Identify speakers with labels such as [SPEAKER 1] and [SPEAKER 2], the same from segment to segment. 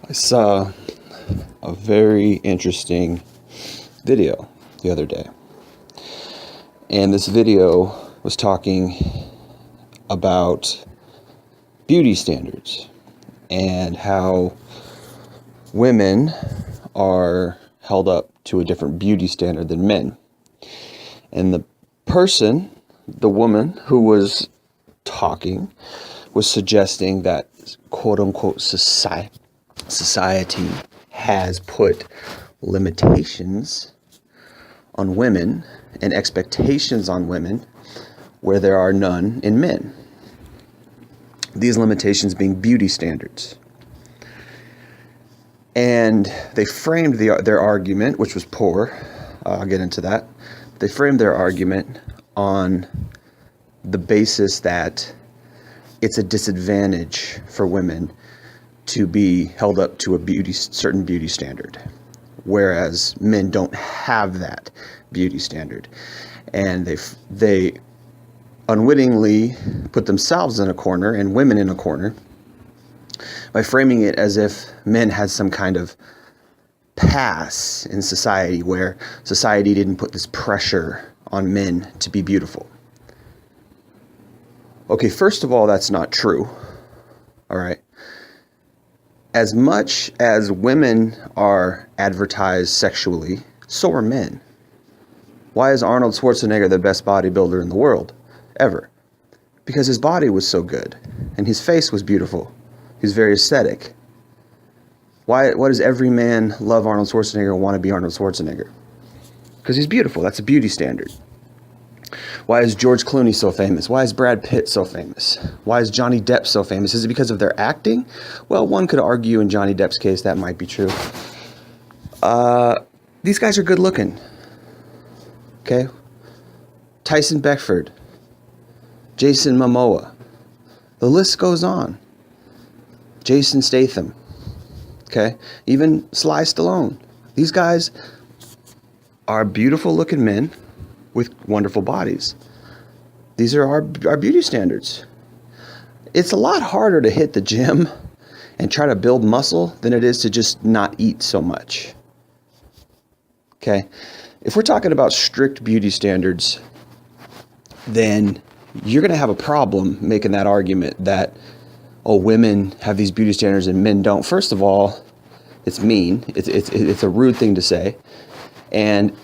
[SPEAKER 1] I saw a very interesting video the other day. And this video was talking about beauty standards and how women are held up to a different beauty standard than men. And the woman who was talking, was suggesting that quote unquote society has put limitations on women and expectations on women where there are none in men. These limitations being beauty standards. And they framed their argument, which was poor. I'll get into that. They framed their argument on the basis that it's a disadvantage for women to be held up to a certain beauty standard, whereas men don't have that beauty standard. And they unwittingly put themselves in a corner and women in a corner by framing it as if men had some kind of pass in society where society didn't put this pressure on men to be beautiful. Okay, first of all, that's not true. All right. As much as women are advertised sexually, so are men. Why is Arnold Schwarzenegger the best bodybuilder in the world ever? Because his body was so good and his face was beautiful. He's very aesthetic. Why does every man love Arnold Schwarzenegger and want to be Arnold Schwarzenegger? Because he's beautiful. That's a beauty standard. Why is George Clooney so famous? Why is Brad Pitt so famous? Why is Johnny Depp so famous? Is it because of their acting? Well, one could argue in Johnny Depp's case that might be true. These guys are good looking. Okay? Tyson Beckford, Jason Momoa. The list goes on. Jason Statham. Okay? Even Sly Stallone. These guys are beautiful looking men with wonderful bodies. These are our beauty standards. It's a lot harder to hit the gym and try to build muscle than it is to just not eat so much. Okay? If we're talking about strict beauty standards, then you're going to have a problem making that argument that, oh, women have these beauty standards and men don't. First of all, it's mean. It's a rude thing to say. And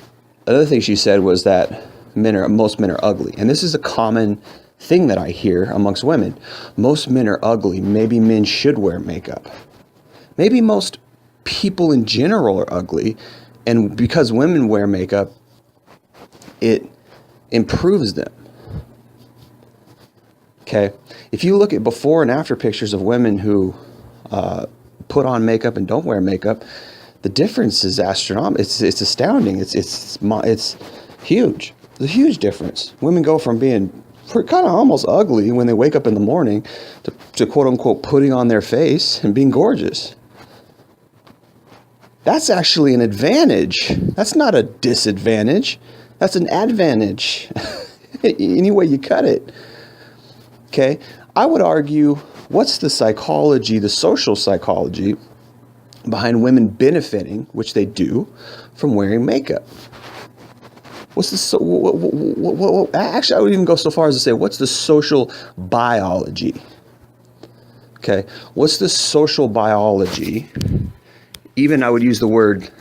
[SPEAKER 1] another thing she said was that most men are ugly. And this is a common thing that I hear amongst women. Most men are ugly. Maybe men should wear makeup. Maybe most people in general are ugly. And because women wear makeup, it improves them. Okay? If you look at before and after pictures of women who put on makeup and don't wear makeup, the difference is astronomical. It's astounding. It's huge. It's a huge difference. Women go from being kind of almost ugly when they wake up in the morning to quote unquote putting on their face and being gorgeous. That's actually an advantage. That's not a disadvantage. That's an advantage. Any way you cut it. Okay? I would argue, what's the psychology, the social psychology behind women benefiting, which they do, from wearing makeup? Actually, I would even go so far as to say, what's the social biology? Okay, what's the social biology? Even I would use the word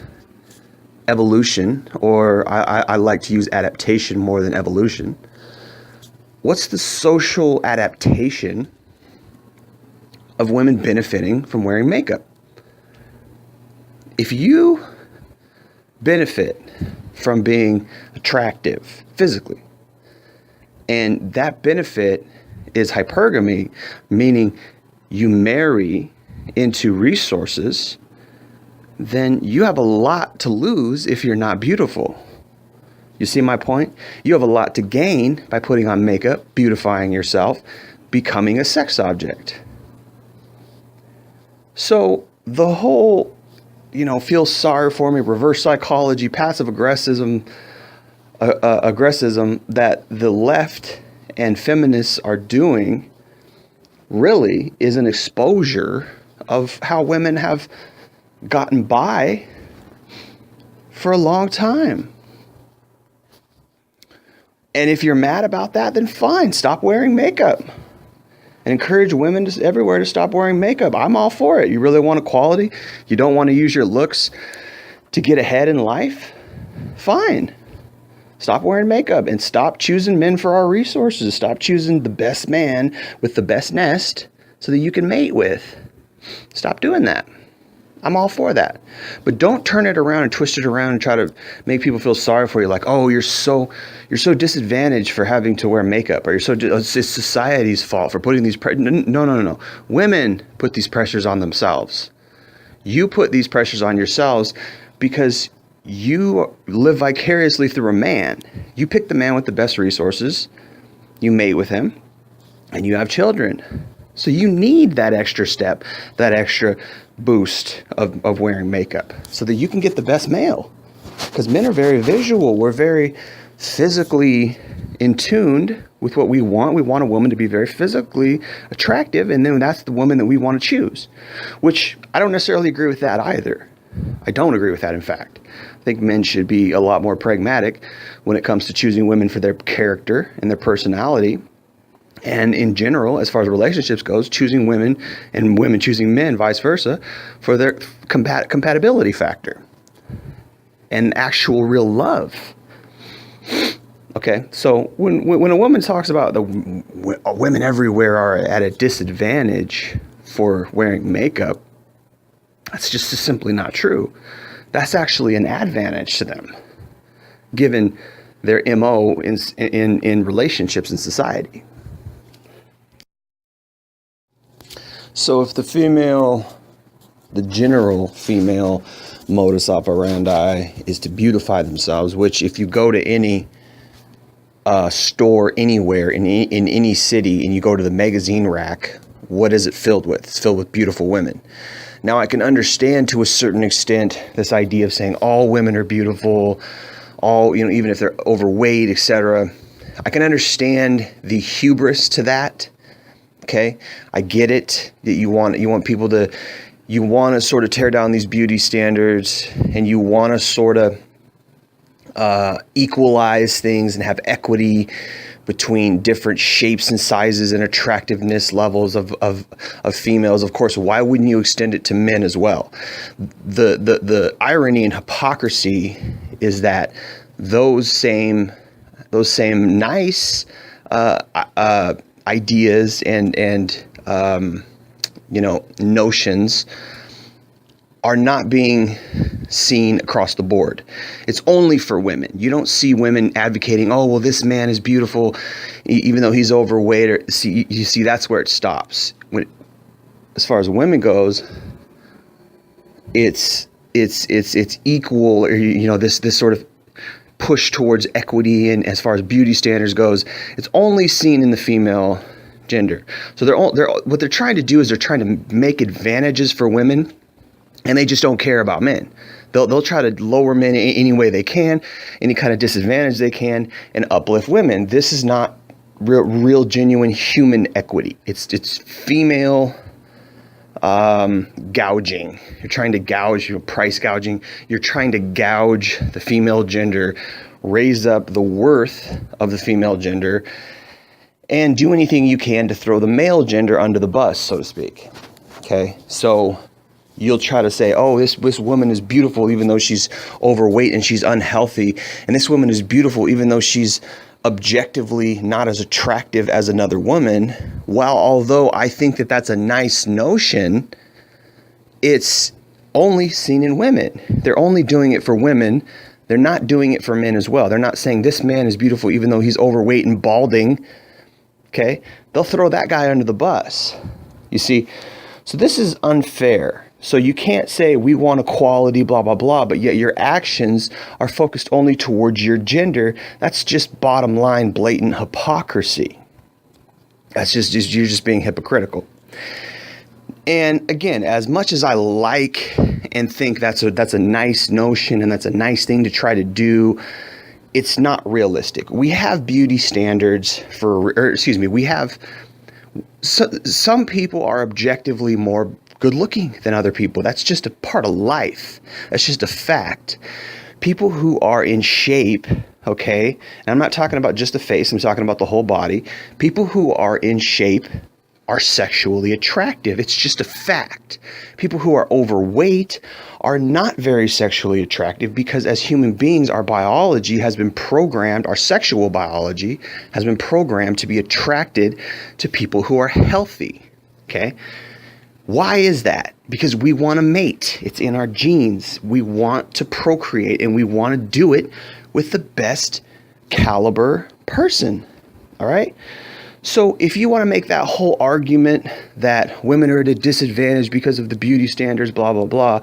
[SPEAKER 1] evolution, or I like to use adaptation more than evolution. What's the social adaptation of women benefiting from wearing makeup? If you benefit from being attractive physically, and that benefit is hypergamy, meaning you marry into resources, then you have a lot to lose if you're not beautiful. You see my point? You have a lot to gain by putting on makeup, beautifying yourself, becoming a sex object. So the whole feel sorry for me, reverse psychology, passive aggressivism that the left and feminists are doing really is an exposure of how women have gotten by for a long time. And if you're mad about that, then fine, stop wearing makeup. And encourage women everywhere to stop wearing makeup. I'm all for it. You really want equality? You don't want to use your looks to get ahead in life? Fine. Stop wearing makeup and stop choosing men for our resources. Stop choosing the best man with the best nest so that you can mate with. Stop doing that. I'm all for that. But don't turn it around and twist it around and try to make people feel sorry for you. Like, oh, you're so disadvantaged for having to wear makeup, or it's society's fault for putting these no. Women put these pressures on themselves. You put these pressures on yourselves because you live vicariously through a man. You pick the man with the best resources, you mate with him, and you have children. So you need that extra step, that extra boost of wearing makeup so that you can get the best male. Because men are very visual. We're very physically in tuned with what we want. We want a woman to be very physically attractive, and then that's the woman that we want to choose, which I don't necessarily agree with that either. I don't agree with that, in fact. I think men should be a lot more pragmatic when it comes to choosing women for their character and their personality. And in general, as far as relationships goes, choosing women and women choosing men, vice versa, for their compatibility factor and actual real love. Okay, so when a woman talks about the women everywhere are at a disadvantage for wearing makeup, that's just simply not true. That's actually an advantage to them, given their MO in relationships in society. So if the general female modus operandi is to beautify themselves, which if you go to any store anywhere in any city and you go to the magazine rack, what is it filled with? It's filled with beautiful women. Now I can understand to a certain extent this idea of saying all women are beautiful, even if they're overweight, etc. I can understand the hubris to that. Okay, I get it that you want people to, you want to sort of tear down these beauty standards, and you want to sort of equalize things and have equity between different shapes and sizes and attractiveness levels of females. Of course, why wouldn't you extend it to men as well? The irony and hypocrisy is that those same nice ideas and notions are not being seen across the board. It's only for women. You don't see women advocating, oh, well, this man is beautiful, even though he's overweight. Or you see, that's where it stops. As far as women goes, it's equal, or this sort of push towards equity, and as far as beauty standards goes, it's only seen in the female gender. So what they're trying to do is they're trying to make advantages for women, and they just don't care about men. They'll try to lower men any way they can, any kind of disadvantage they can, and uplift women. This is not real genuine human equity. It's female gouging. You're trying to gouge, price gouging. You're trying to gouge the female gender, raise up the worth of the female gender, and do anything you can to throw the male gender under the bus, so to speak. Okay, so you'll try to say, oh, this woman is beautiful even though she's overweight and she's unhealthy, and this woman is beautiful even though she's objectively not as attractive as another woman. While although I think that that's a nice notion, it's only seen in women. They're only doing it for women. They're not doing it for men as well. They're not saying this man is beautiful even though he's overweight and balding. Okay, they'll throw that guy under the bus. You see, so this is unfair. So you can't say we want equality, blah, blah, blah, but yet your actions are focused only towards your gender. That's just bottom line, blatant hypocrisy. That's just you're just being hypocritical. And again, as much as I like and think that's a nice notion and that's a nice thing to try to do, it's not realistic. We have beauty standards some people are objectively more good looking than other people. That's just a part of life. That's just a fact. People who are in shape, okay, and I'm not talking about just the face, I'm talking about the whole body. People who are in shape are sexually attractive. It's just a fact. People who are overweight are not very sexually attractive because as human beings, our biology has been programmed, our sexual biology has been programmed to be attracted to people who are healthy, okay? Why is that? Because we want to mate. It's in our genes. We want to procreate, and we want to do it with the best caliber person. All right? So if you want to make that whole argument that women are at a disadvantage because of the beauty standards, blah, blah, blah,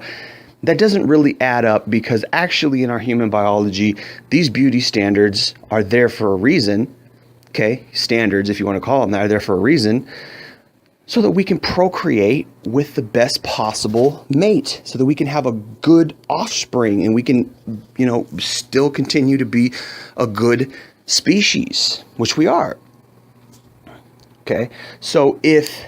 [SPEAKER 1] that doesn't really add up, because actually in our human biology, these beauty standards are there for a reason. Okay? Standards, if you want to call them that, are there for a reason, so that we can procreate with the best possible mate, so that we can have a good offspring and we can, still continue to be a good species, which we are. Okay. So if,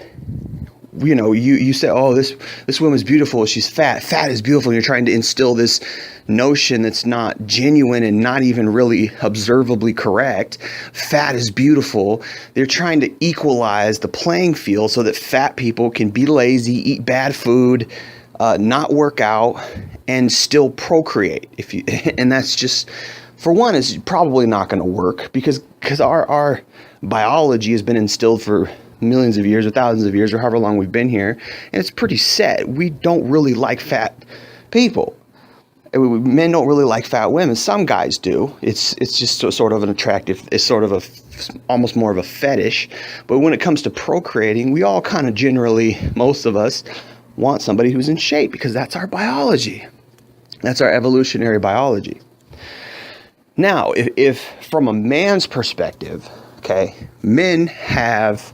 [SPEAKER 1] you say, oh, this woman's beautiful, she's fat. Fat is beautiful. And you're trying to instill this notion that's not genuine and not even really observably correct. Fat is beautiful. They're trying to equalize the playing field so that fat people can be lazy, eat bad food, not work out, and still procreate. And that's just, for one, is probably not going to work because our biology has been instilled for millions of years or thousands of years or however long we've been here, and it's pretty set. We don't really like fat people. Men don't really like fat women. Some guys do. It's just sort of an attractive, it's sort of almost more of a fetish. But when it comes to procreating, we all kind of generally, most of us, want somebody who's in shape because that's our biology. That's our evolutionary biology. Now, if from a man's perspective, okay, men have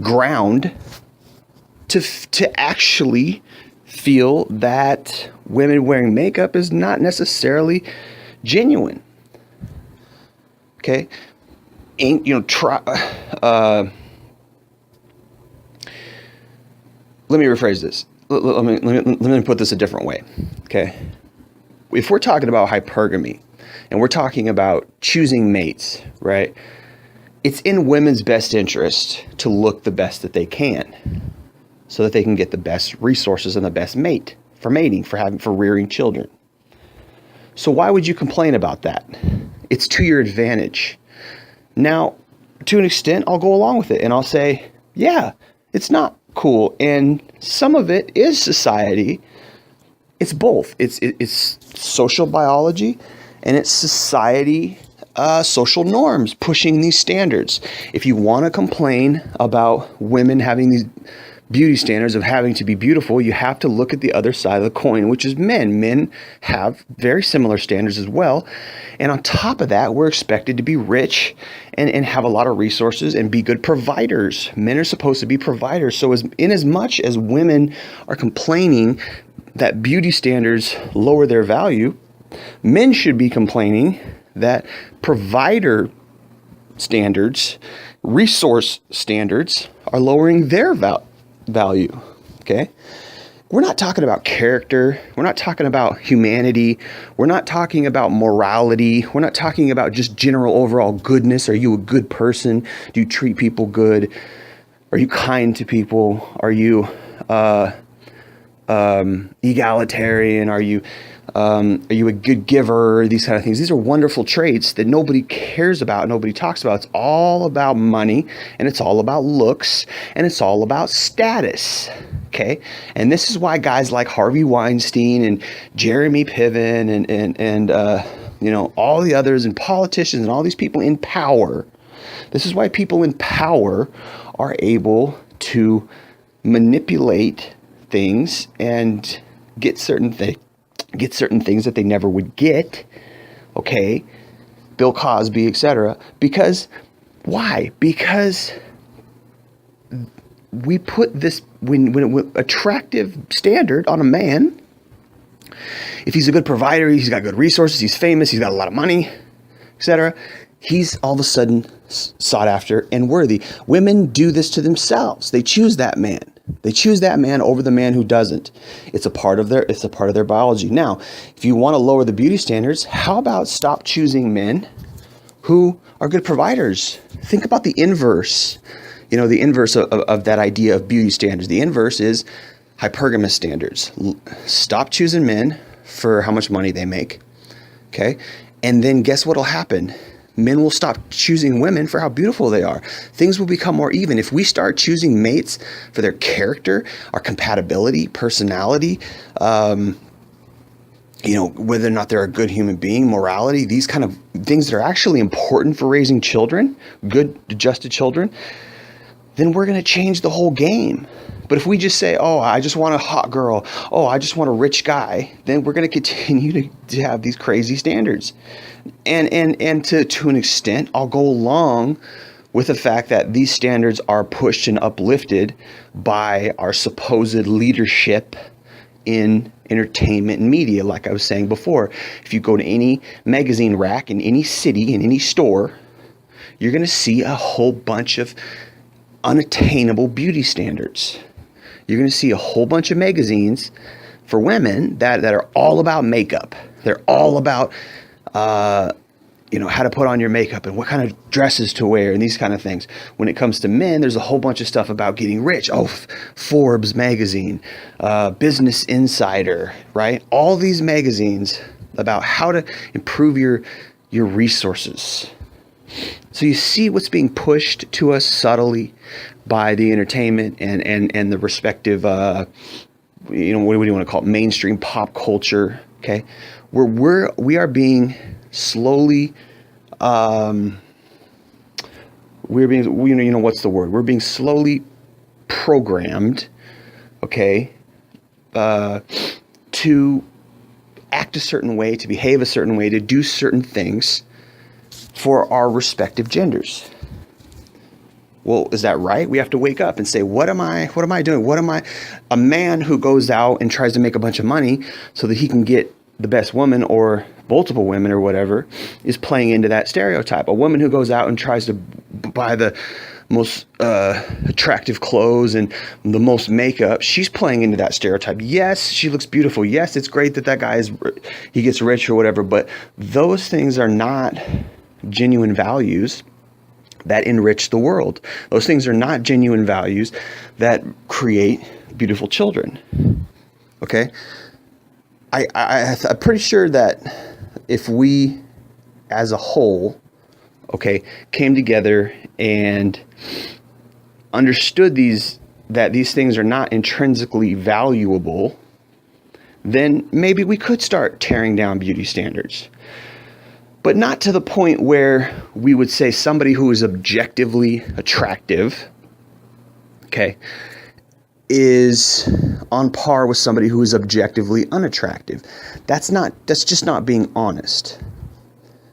[SPEAKER 1] ground to actually feel that women wearing makeup is not necessarily genuine. Okay, let me rephrase this. Let me put this a different way. Okay, if we're talking about hypergamy and we're talking about choosing mates, right? It's in women's best interest to look the best that they can so that they can get the best resources and the best mate for mating, for rearing children. So why would you complain about that? It's to your advantage. Now, to an extent, I'll go along with it and I'll say, yeah, it's not cool. And some of it is society. It's both. It's social biology and it's society, social norms pushing these standards. If you want to complain about women having these beauty standards of having to be beautiful, you have to look at the other side of the coin, which is men. Men have very similar standards as well. And on top of that, we're expected to be rich and have a lot of resources and be good providers. Men are supposed to be providers. So in as much as women are complaining that beauty standards lower their value, men should be complaining that provider standards, resource standards are lowering their value. Okay? We're not talking about character. We're not talking about humanity. We're not talking about morality. We're not talking about just general overall goodness. Are you a good person? Do you treat people good? Are you kind to people? Are you egalitarian? Are you a good giver? These kind of things. These are wonderful traits that nobody cares about, nobody talks about. It's all about money, and it's all about looks, and it's all about status. Okay, and this is why guys like Harvey Weinstein and Jeremy Piven and all the others and politicians and all these people in power. This is why people in power are able to manipulate things and get certain things that they never would get. Okay, Bill Cosby, etc. Because why? Because we put this when attractive standard on a man. If he's a good provider, he's got good resources, he's famous, he's got a lot of money, etc. He's all of a sudden sought after and worthy. Women do this to themselves. They choose that man. They choose that man over the man who doesn't. It's a part of their biology. Now, if you want to lower the beauty standards, how about stop choosing men who are good providers? Think about the inverse. The inverse of that idea of beauty standards. The inverse is hypergamous standards. Stop choosing men for how much money they make. Okay? And then guess what'll happen? Men will stop choosing women for how beautiful they are. Things will become more even. If we start choosing mates for their character, our compatibility, personality, whether or not they're a good human being, morality, these kind of things that are actually important for raising children, good, adjusted children, then we're going to change the whole game. But if we just say, oh, I just want a hot girl, oh, I just want a rich guy, then we're going to continue to have these crazy standards. And to an extent, I'll go along with the fact that these standards are pushed and uplifted by our supposed leadership in entertainment and media. Like I was saying before, if you go to any magazine rack in any city, in any store, you're going to see a whole bunch of unattainable beauty standards. You're going to see a whole bunch of magazines for women that are all about makeup. They're all about, how to put on your makeup and what kind of dresses to wear and these kind of things. When it comes to men, there's a whole bunch of stuff about getting rich. Oh, Forbes magazine, Business Insider, right? All these magazines about how to improve your resources. So you see what's being pushed to us subtly by the entertainment and the respective, what do you want to call it? Mainstream pop culture. Okay, we are being slowly, we're being slowly programmed. Okay, to act a certain way, to behave a certain way, to do certain things for our respective genders. Well, is that right? We have to wake up and say, what am I doing? A man who goes out and tries to make a bunch of money so that he can get the best woman or multiple women or whatever is playing into that stereotype. A woman who goes out and tries to buy the most attractive clothes and the most makeup, she's playing into that stereotype. Yes, she looks beautiful. Yes, it's great that guy he gets rich or whatever, but those things are not genuine values that enrich the world. Those things are not genuine values that create beautiful children. Okay? I'm pretty sure that if we as a whole, okay, came together and understood that these things are not intrinsically valuable, then maybe we could start tearing down beauty standards. But not to the point where we would say somebody who is objectively attractive, okay, is on par with somebody who is objectively unattractive. That's just not being honest.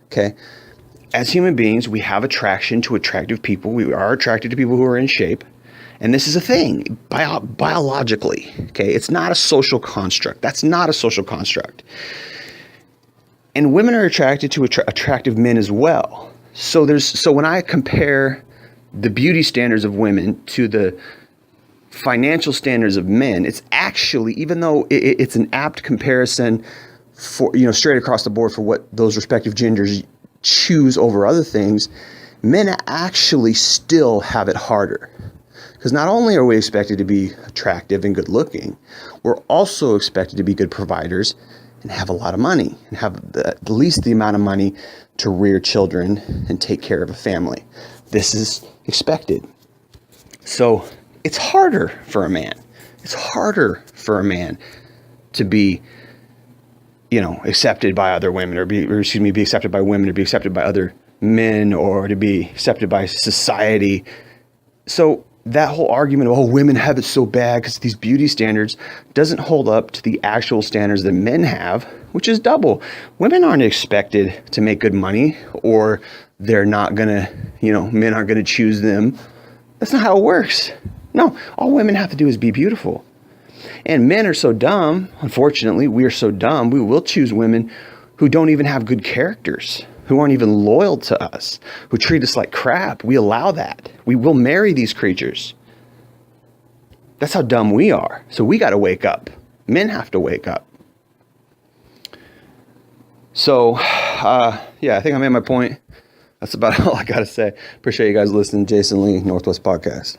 [SPEAKER 1] Okay? As human beings, we have attraction to attractive people. We are attracted to people who are in shape. And this is a thing, biologically. Okay? It's not a social construct. That's not a social construct. And women are attracted to attractive men as well. So when I compare the beauty standards of women to the financial standards of men, it's actually, even though it's an apt comparison for, straight across the board for what those respective genders choose over other things, men actually still have it harder. Because not only are we expected to be attractive and good looking, we're also expected to be good providers and have a lot of money and have at least the amount of money to rear children and take care of a family. This is expected. So it's harder for a man. It's harder for a man to be, accepted by other women be accepted by women, or be accepted by other men, or to be accepted by society. So that whole argument of, women have it so bad because these beauty standards doesn't hold up to the actual standards that men have, which is double. Women aren't expected to make good money, or they're not going to, men aren't going to choose them. That's not how it works. No, all women have to do is be beautiful. And men are so dumb, unfortunately, we are so dumb, we will choose women who don't even have good characters, who aren't even loyal to us, who treat us like crap. We allow that. We will marry these creatures. That's how dumb we are. So we got to wake up. Men have to wake up. So, yeah, I think I made my point. That's about all I got to say. Appreciate you guys listening to Jason Lee, Northwest Podcast.